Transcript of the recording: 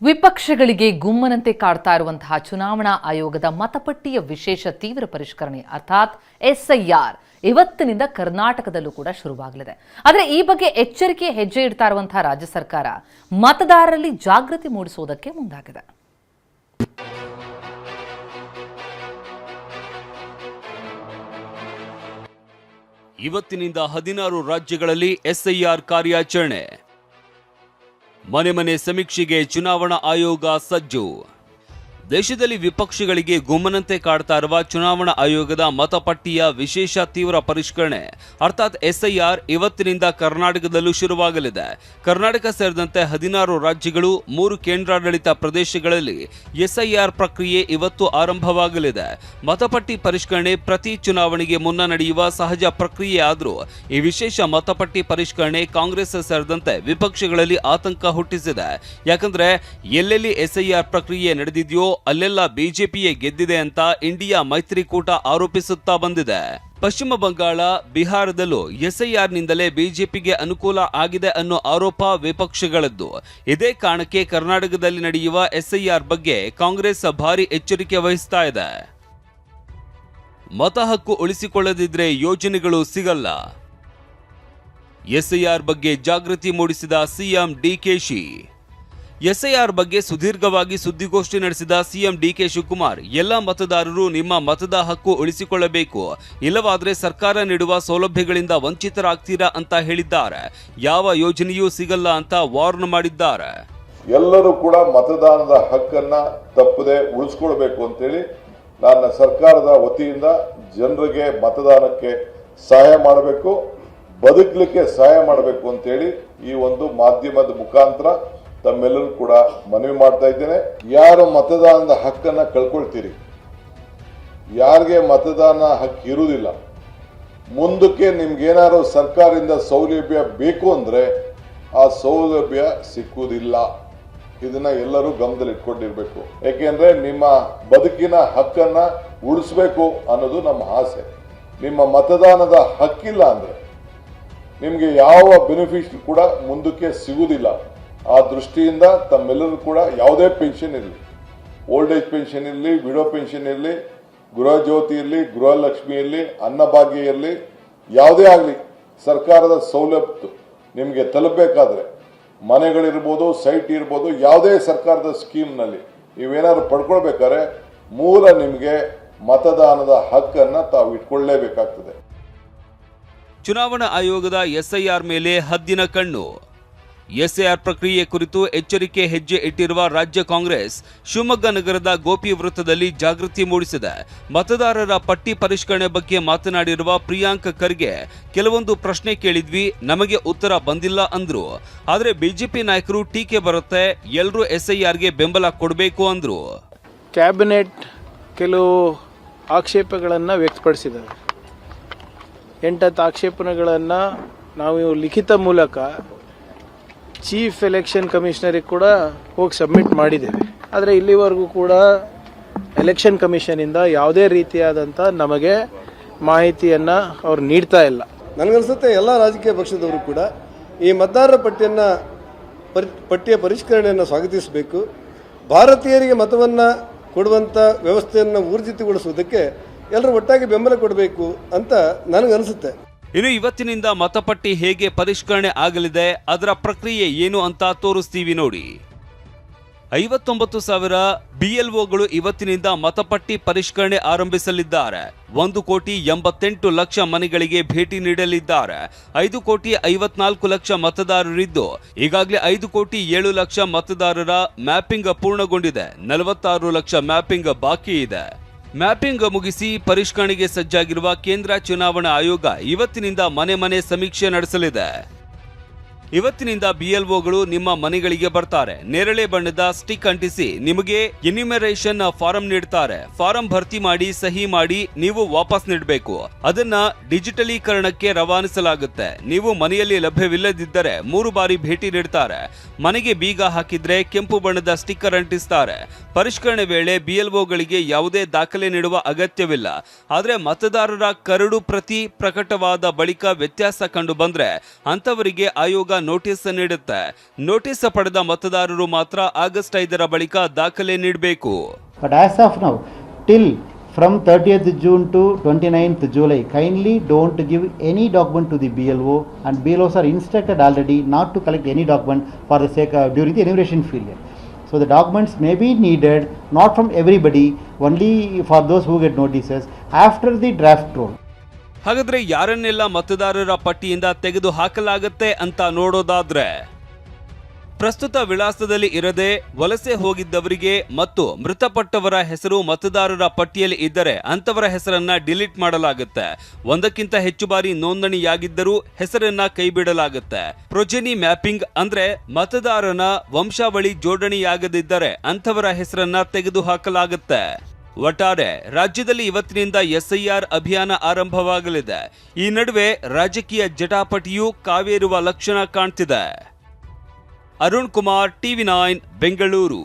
ವಿಪಕ್ಷಗಳಿಗೆ ಗುಮ್ಮನಂತೆ ಕಾಡ್ತಾ ಇರುವಂತಹ ಚುನಾವಣಾ ಆಯೋಗದ ಮತಪಟ್ಟಿಯ ವಿಶೇಷ ತೀವ್ರ ಪರಿಷ್ಕರಣೆ ಅರ್ಥಾತ್ ಎಸ್ಐಆರ್ ಇವತ್ತಿನಿಂದ ಕರ್ನಾಟಕದಲ್ಲೂ ಕೂಡ ಶುರುವಾಗಲಿದೆ. ಆದರೆ ಈ ಬಗ್ಗೆ ಎಚ್ಚರಿಕೆ ಹೆಜ್ಜೆ ಇಡ್ತಾ ಇರುವಂತಹ ರಾಜ್ಯ ಸರ್ಕಾರ ಮತದಾರರಲ್ಲಿ ಜಾಗೃತಿ ಮೂಡಿಸುವುದಕ್ಕೆ ಮುಂದಾಗಿದೆ. ಇವತ್ತಿನಿಂದ 16 ರಾಜ್ಯಗಳಲ್ಲಿ ಎಸ್ಐಆರ್ ಕಾರ್ಯಾಚರಣೆ. ಮನೆ ಮನೆ ಸಮೀಕ್ಷೆಗೆ ಚುನಾವಣಾ ಆಯೋಗ ಸಜ್ಜು. ದೇಶದಲ್ಲಿ ವಿಪಕ್ಷಗಳಿಗೆ ಗುಮ್ಮನಂತೆ ಕಾಡ್ತಾ ಇರುವ ಚುನಾವಣಾ ಆಯೋಗದ ಮತಪಟ್ಟಿಯ ವಿಶೇಷ ತೀವ್ರ ಪರಿಷ್ಕರಣೆ ಅರ್ಥಾತ್ ಎಸ್ಐಆರ್ ಇವತ್ತಿನಿಂದ ಕರ್ನಾಟಕದಲ್ಲೂ ಶುರುವಾಗಲಿದೆ. ಕರ್ನಾಟಕ ಸೇರಿದಂತೆ 16 ರಾಜ್ಯಗಳು 3 ಕೇಂದ್ರಾಡಳಿತ ಪ್ರದೇಶಗಳಲ್ಲಿ ಎಸ್ಐಆರ್ ಪ್ರಕ್ರಿಯೆ ಇವತ್ತು ಆರಂಭವಾಗಲಿದೆ. ಮತಪಟ್ಟಿ ಪರಿಷ್ಕರಣೆ ಪ್ರತಿ ಚುನಾವಣೆಗೆ ಮುನ್ನ ನಡೆಯುವ ಸಹಜ ಪ್ರಕ್ರಿಯೆ ಆದರೂ ಈ ವಿಶೇಷ ಮತಪಟ್ಟಿ ಪರಿಷ್ಕರಣೆ ಕಾಂಗ್ರೆಸ್ ಸೇರಿದಂತೆ ವಿಪಕ್ಷಗಳಲ್ಲಿ ಆತಂಕ ಹುಟ್ಟಿಸಿದೆ. ಯಾಕಂದ್ರೆ ಎಲ್ಲೆಲ್ಲಿ ಎಸ್ಐಆರ್ ಪ್ರಕ್ರಿಯೆ ನಡೆದಿದೆಯೋ ಅಲ್ಲೆಲ್ಲ ಬಿಜೆಪಿಯೇ ಗೆದ್ದಿದೆ ಅಂತ ಇಂಡಿಯಾ ಮೈತ್ರಿಕೂಟ ಆರೋಪಿಸುತ್ತಾ ಬಂದಿದೆ. ಪಶ್ಚಿಮ ಬಂಗಾಳ, ಬಿಹಾರದಲ್ಲೂ ಎಸ್ಐಆರ್ನಿಂದಲೇ ಬಿಜೆಪಿಗೆ ಅನುಕೂಲ ಆಗಿದೆ ಅನ್ನೋ ಆರೋಪ ವಿಪಕ್ಷಗಳದ್ದು. ಇದೇ ಕಾರಣಕ್ಕೆ ಕರ್ನಾಟಕದಲ್ಲಿ ನಡೆಯುವ ಎಸ್ಐಆರ್ ಬಗ್ಗೆ ಕಾಂಗ್ರೆಸ್ ಭಾರಿ ಎಚ್ಚರಿಕೆ ವಹಿಸ್ತಾ ಇದೆ. ಮತ ಹಕ್ಕು ಉಳಿಸಿಕೊಳ್ಳದಿದ್ರೆ ಯೋಜನೆಗಳು ಸಿಗಲ್ಲ. ಎಸ್ಐಆರ್ ಬಗ್ಗೆ ಜಾಗೃತಿ ಮೂಡಿಸಿದ ಸಿಎಂ ಡಿಕೆಶಿ. ಎಸ್ಐಆರ್ ಬಗ್ಗೆ ಸುದೀರ್ಘವಾಗಿ ಸುದ್ದಿಗೋಷ್ಠಿ ನಡೆಸಿದ ಸಿಎಂ ಡಿಕೆ ಶಿವಕುಮಾರ್ ಎಲ್ಲ ಮತದಾರರು ನಿಮ್ಮ ಮತದ ಹಕ್ಕು ಉಳಿಸಿಕೊಳ್ಳಬೇಕು, ಇಲ್ಲವಾದರೆ ಸರ್ಕಾರ ನೀಡುವ ಸೌಲಭ್ಯಗಳಿಂದ ವಂಚಿತರಾಗ್ತೀರಾ ಅಂತ ಹೇಳಿದ್ದಾರೆ. ಯಾವ ಯೋಜನೆಯೂ ಸಿಗಲ್ಲ ಅಂತ ವಾರ್ನ್ ಮಾಡಿದ್ದಾರೆ. ಎಲ್ಲರೂ ಕೂಡ ಮತದಾನದ ಹಕ್ಕನ್ನ ತಪ್ಪದೆ ಉಳಿಸ್ಕೊಳ್ಬೇಕು ಅಂತೇಳಿ ನನ್ನ ಸರ್ಕಾರದ ವತಿಯಿಂದ ಜನರಿಗೆ ಮತದಾನಕ್ಕೆ ಸಹಾಯ ಮಾಡಬೇಕು, ಬದುಕಲಿಕ್ಕೆ ಸಹಾಯ ಮಾಡಬೇಕು ಅಂತೇಳಿ ಈ ಒಂದು ಮಾಧ್ಯಮದ ಮುಖಾಂತರ ತಮ್ಮೆಲ್ಲರೂ ಕೂಡ ಮನವಿ ಮಾಡ್ತಾ ಇದ್ದೇನೆ. ಯಾರು ಮತದಾನದ ಹಕ್ಕನ್ನ ಕಳ್ಕೊಳ್ತೀರಿ, ಯಾರಿಗೆ ಮತದಾನ ಹಕ್ಕು ಇರುವುದಿಲ್ಲ, ಮುಂದಕ್ಕೆ ನಿಮ್ಗೇನಾದ್ರು ಸರ್ಕಾರದಿಂದ ಸೌಲಭ್ಯ ಬೇಕು ಅಂದ್ರೆ ಆ ಸೌಲಭ್ಯ ಸಿಕ್ಕುವುದಿಲ್ಲ. ಇದನ್ನ ಎಲ್ಲರೂ ಗಮನದಲ್ಲಿ ಇಟ್ಕೊಂಡಿರ್ಬೇಕು. ಯಾಕೆಂದ್ರೆ ನಿಮ್ಮ ಬದುಕಿನ ಹಕ್ಕನ್ನ ಉಳಿಸ್ಬೇಕು ಅನ್ನೋದು ನಮ್ಮ ಆಸೆ. ನಿಮ್ಮ ಮತದಾನದ ಹಕ್ಕಿಲ್ಲ ಅಂದ್ರೆ ನಿಮ್ಗೆ ಯಾವ ಬೆನಿಫಿಟ್ ಕೂಡ ಮುಂದಕ್ಕೆ ಸಿಗುವುದಿಲ್ಲ. ಆ ದೃಷ್ಟಿಯಿಂದ ತಮ್ಮೆಲ್ಲರೂ ಕೂಡ ಯಾವುದೇ ಪೆನ್ಷನ್ ಇರಲಿ, ಓಲ್ಡ್ ಏಜ್ ಪೆನ್ಷನ್ ಇರಲಿ, ವಿಡೋ ಪೆನ್ಷನ್ ಇರಲಿ, ಗೃಹ ಜ್ಯೋತಿ ಇರಲಿ, ಗೃಹಲಕ್ಷ್ಮಿ ಇರಲಿ, ಅನ್ನಭಾಗ್ಯ ಇರಲಿ, ಯಾವುದೇ ಆಗಲಿ ಸರ್ಕಾರದ ಸೌಲಭ್ಯ ನಿಮಗೆ ತಲುಪಬೇಕಾದ್ರೆ ಮನೆಗಳಿರ್ಬೋದು, ಸೈಟ್ ಇರ್ಬೋದು, ಯಾವುದೇ ಸರ್ಕಾರದ ಸ್ಕೀಮ್ನಲ್ಲಿ ನೀವೇನಾದ್ರು ಪಡ್ಕೊಳ್ಬೇಕಾದ್ರೆ ಮೂಲ ನಿಮಗೆ ಮತದಾನದ ಹಕ್ಕನ್ನು ತಾವು ಇಟ್ಕೊಳ್ಳೇಬೇಕಾಗ್ತದೆ. ಚುನಾವಣಾ ಆಯೋಗದ ಎಸ್ಐಆರ್ ಮೇಲೆ ಹದ್ದಿನ ಕಣ್ಣು. ಎಸ್ಐಆರ್ ಪ್ರಕ್ರಿಯೆ ಕುರಿತು ಎಚ್ಚರಿಕೆ ಹೆಜ್ಜೆ ಇಟ್ಟಿರುವ ರಾಜ್ಯ ಕಾಂಗ್ರೆಸ್ ಶಿವಮೊಗ್ಗ ನಗರದ ಗೋಪಿ ವೃತ್ತದಲ್ಲಿ ಜಾಗೃತಿ ಮೂಡಿಸಿದೆ. ಮತದಾರರ ಪಟ್ಟಿ ಪರಿಷ್ಕರಣೆ ಬಗ್ಗೆ ಮಾತನಾಡಿರುವ ಪ್ರಿಯಾಂಕ್ ಖರ್ಗೆ ಕೆಲವೊಂದು ಪ್ರಶ್ನೆ ಕೇಳಿದ್ವಿ, ನಮಗೆ ಉತ್ತರ ಬಂದಿಲ್ಲ ಅಂದ್ರು. ಆದ್ರೆ ಬಿಜೆಪಿ ನಾಯಕರು ಟೀಕೆ ಬರುತ್ತೆ, ಎಲ್ಲರೂ ಎಸ್ಐಆರ್ಗೆ ಬೆಂಬಲ ಕೊಡಬೇಕು ಅಂದ್ರು. ಕ್ಯಾಬಿನೆಟ್ ಕೆಲವು ಆಕ್ಷೇಪಗಳನ್ನು ವ್ಯಕ್ತಪಡಿಸಿದ್ದಾರೆ. 8 ಆಕ್ಷೇಪಣೆಗಳನ್ನು ನಾವು ಲಿಖಿತ ಮೂಲಕ ಚೀಫ್ ಎಲೆಕ್ಷನ್ ಕಮಿಷನರಿಗೆ ಕೂಡ ಹೋಗಿ ಸಬ್ಮಿಟ್ ಮಾಡಿದ್ದೇವೆ. ಆದರೆ ಇಲ್ಲಿವರೆಗೂ ಕೂಡ ಎಲೆಕ್ಷನ್ ಕಮಿಷನಿಂದ ಯಾವುದೇ ರೀತಿಯಾದಂಥ ನಮಗೆ ಮಾಹಿತಿಯನ್ನು ಅವ್ರು ನೀಡ್ತಾ ಇಲ್ಲ. ನನಗನ್ಸುತ್ತೆ ಎಲ್ಲ ರಾಜಕೀಯ ಪಕ್ಷದವರು ಕೂಡ ಈ ಮತದಾರರ ಪಟ್ಟಿಯ ಪರಿಷ್ಕರಣೆಯನ್ನು ಸ್ವಾಗತಿಸಬೇಕು. ಭಾರತೀಯರಿಗೆ ಮತವನ್ನು ಕೊಡುವಂಥ ವ್ಯವಸ್ಥೆಯನ್ನು ಊರ್ಜಿತಗೊಳಿಸುವುದಕ್ಕೆ ಎಲ್ಲರೂ ಒಟ್ಟಾಗಿ ಬೆಂಬಲ ಕೊಡಬೇಕು ಅಂತ ನನಗನ್ಸುತ್ತೆ. ಇನ್ನು ಇವತ್ತಿನಿಂದ ಮತಪಟ್ಟಿ ಹೇಗೆ ಪರಿಷ್ಕರಣೆ ಆಗಲಿದೆ, ಅದರ ಪ್ರಕ್ರಿಯೆ ಏನು ಅಂತ ತೋರಿಸ್ತೀವಿ ನೋಡಿ. 59,000 ಬಿಎಲ್ಒಗಳು ಇವತ್ತಿನಿಂದ ಮತಪಟ್ಟಿ ಪರಿಷ್ಕರಣೆ ಆರಂಭಿಸಲಿದ್ದಾರೆ. 1,88,00,000 ಮನೆಗಳಿಗೆ ಭೇಟಿ ನೀಡಲಿದ್ದಾರೆ. 5,54,00,000 ಮತದಾರರಿದ್ದು ಈಗಾಗಲೇ 5,07,00,000 ಮತದಾರರ ಮ್ಯಾಪಿಂಗ್ ಪೂರ್ಣಗೊಂಡಿದೆ. 46 ಲಕ್ಷ ಮ್ಯಾಪಿಂಗ್ ಬಾಕಿ ಇದೆ. ಮ್ಯಾಪಿಂಗ್ ಮುಗಿಸಿ ಪರಿಷ್ಕರಣೆಗೆ ಸಜ್ಜಾಗಿರುವ ಕೇಂದ್ರ ಚುನಾವಣಾ ಆಯೋಗ ಇವತ್ತಿನಿಂದ ಮನೆ ಮನೆ ಸಮೀಕ್ಷೆ ನಡೆಸಲಿದೆ. ಇವತ್ತಿನಿಂದ ಬಿಎಲ್ಒಗಳು ನಿಮ್ಮ ಮನೆಗಳಿಗೆ ಬರ್ತಾರೆ. ನೇರಳೆ ಬಣ್ಣದ ಸ್ಟಿಕ್ ಅಂಟಿಸಿ ನಿಮಗೆ ಎನ್ಯುಮರೇಷನ್ ಫಾರಂ ನೀಡ್ತಾರೆ. ಫಾರಂ ಭರ್ತಿ ಮಾಡಿ ಸಹಿ ಮಾಡಿ ನೀವು ವಾಪಸ್ ನೀಡಬೇಕು. ಅದನ್ನ ಡಿಜಿಟಲೀಕರಣಕ್ಕೆ ರವಾನಿಸಲಾಗುತ್ತೆ. ನೀವು ಮನೆಯಲ್ಲಿ ಲಭ್ಯವಿಲ್ಲದಿದ್ದರೆ 3 ಬಾರಿ ಭೇಟಿ ನೀಡ್ತಾರೆ. ಮನೆಗೆ ಬೀಗ ಹಾಕಿದ್ರೆ ಕೆಂಪು ಬಣ್ಣದ ಸ್ಟಿಕ್ಕರ್ ಅಂಟಿಸ್ತಾರೆ. ಪರಿಷ್ಕರಣೆ ವೇಳೆ ಬಿಎಲ್ಒಗಳಿಗೆ ಯಾವುದೇ ದಾಖಲೆ ನೀಡುವ ಅಗತ್ಯವಿಲ್ಲ. ಆದರೆ ಮತದಾರರ ಕರಡು ಪ್ರತಿ ಪ್ರಕಟವಾದ ಬಳಿಕ ವ್ಯತ್ಯಾಸ ಕಂಡು ಬಂದ್ರೆ ಅಂತವರಿಗೆ ಆಯೋಗ ನೋಟಿಸ್ ನೀಡುತ್ತೆ. ನೋಟಿಸ್ ಪಡೆದ ಮತದಾರರು ಮಾತ್ರ ಆಗಸ್ಟ್ 5ರ ಬಳಿಕ ದಾಖಲೆ ನೀಡಬೇಕು. But as of now, till from 30th June to 29th July, kindly don't give any document to the BLO, and BLOs are instructed already not to collect any document for the sake of during the enumeration period. So the documents may be needed not from everybody, only for those who get notices after the draft roll. ಹಾಗಾದ್ರೆ ಯಾರನ್ನೆಲ್ಲ ಮತದಾರರ ಪಟ್ಟಿಯಿಂದ ತೆಗೆದು ಹಾಕಲಾಗುತ್ತೆ ಅಂತ ನೋಡೋದಾದ್ರೆ, ಪ್ರಸ್ತುತ ವಿಳಾಸದಲ್ಲಿ ಇರದೆ ವಲಸೆ ಹೋಗಿದ್ದವರಿಗೆ ಮತ್ತು ಮೃತಪಟ್ಟವರ ಹೆಸರು ಮತದಾರರ ಪಟ್ಟಿಯಲ್ಲಿ ಇದ್ದರೆ ಅಂತವರ ಹೆಸರನ್ನ ಡಿಲೀಟ್ ಮಾಡಲಾಗುತ್ತೆ. ಒಂದಕ್ಕಿಂತ ಹೆಚ್ಚು ಬಾರಿ ನೋಂದಣಿಯಾಗಿದ್ದರೂ ಹೆಸರನ್ನ ಕೈಬಿಡಲಾಗುತ್ತೆ. ಪ್ರೊಜೆನಿ ಮ್ಯಾಪಿಂಗ್ ಅಂದ್ರೆ ಮತದಾರನ ವಂಶಾವಳಿ ಜೋಡಣೆಯಾಗದಿದ್ದರೆ ಅಂತವರ ಹೆಸರನ್ನ ತೆಗೆದು ಹಾಕಲಾಗುತ್ತೆ. ಒಟ್ಟಾರೆ ರಾಜ್ಯದಲ್ಲಿ ಇವತ್ತಿನಿಂದ SIR ಅಭಿಯಾನ ಆರಂಭವಾಗಲಿದೆ. ಈ ನಡುವೆ ರಾಜಕೀಯ ಜಟಾಪಟಿಯೂ ಕಾವೇರುವ ಲಕ್ಷಣ ಕಾಣ್ತಿದೆ. ಅರುಣ್ ಕುಮಾರ್, TV9 ಬೆಂಗಳೂರು.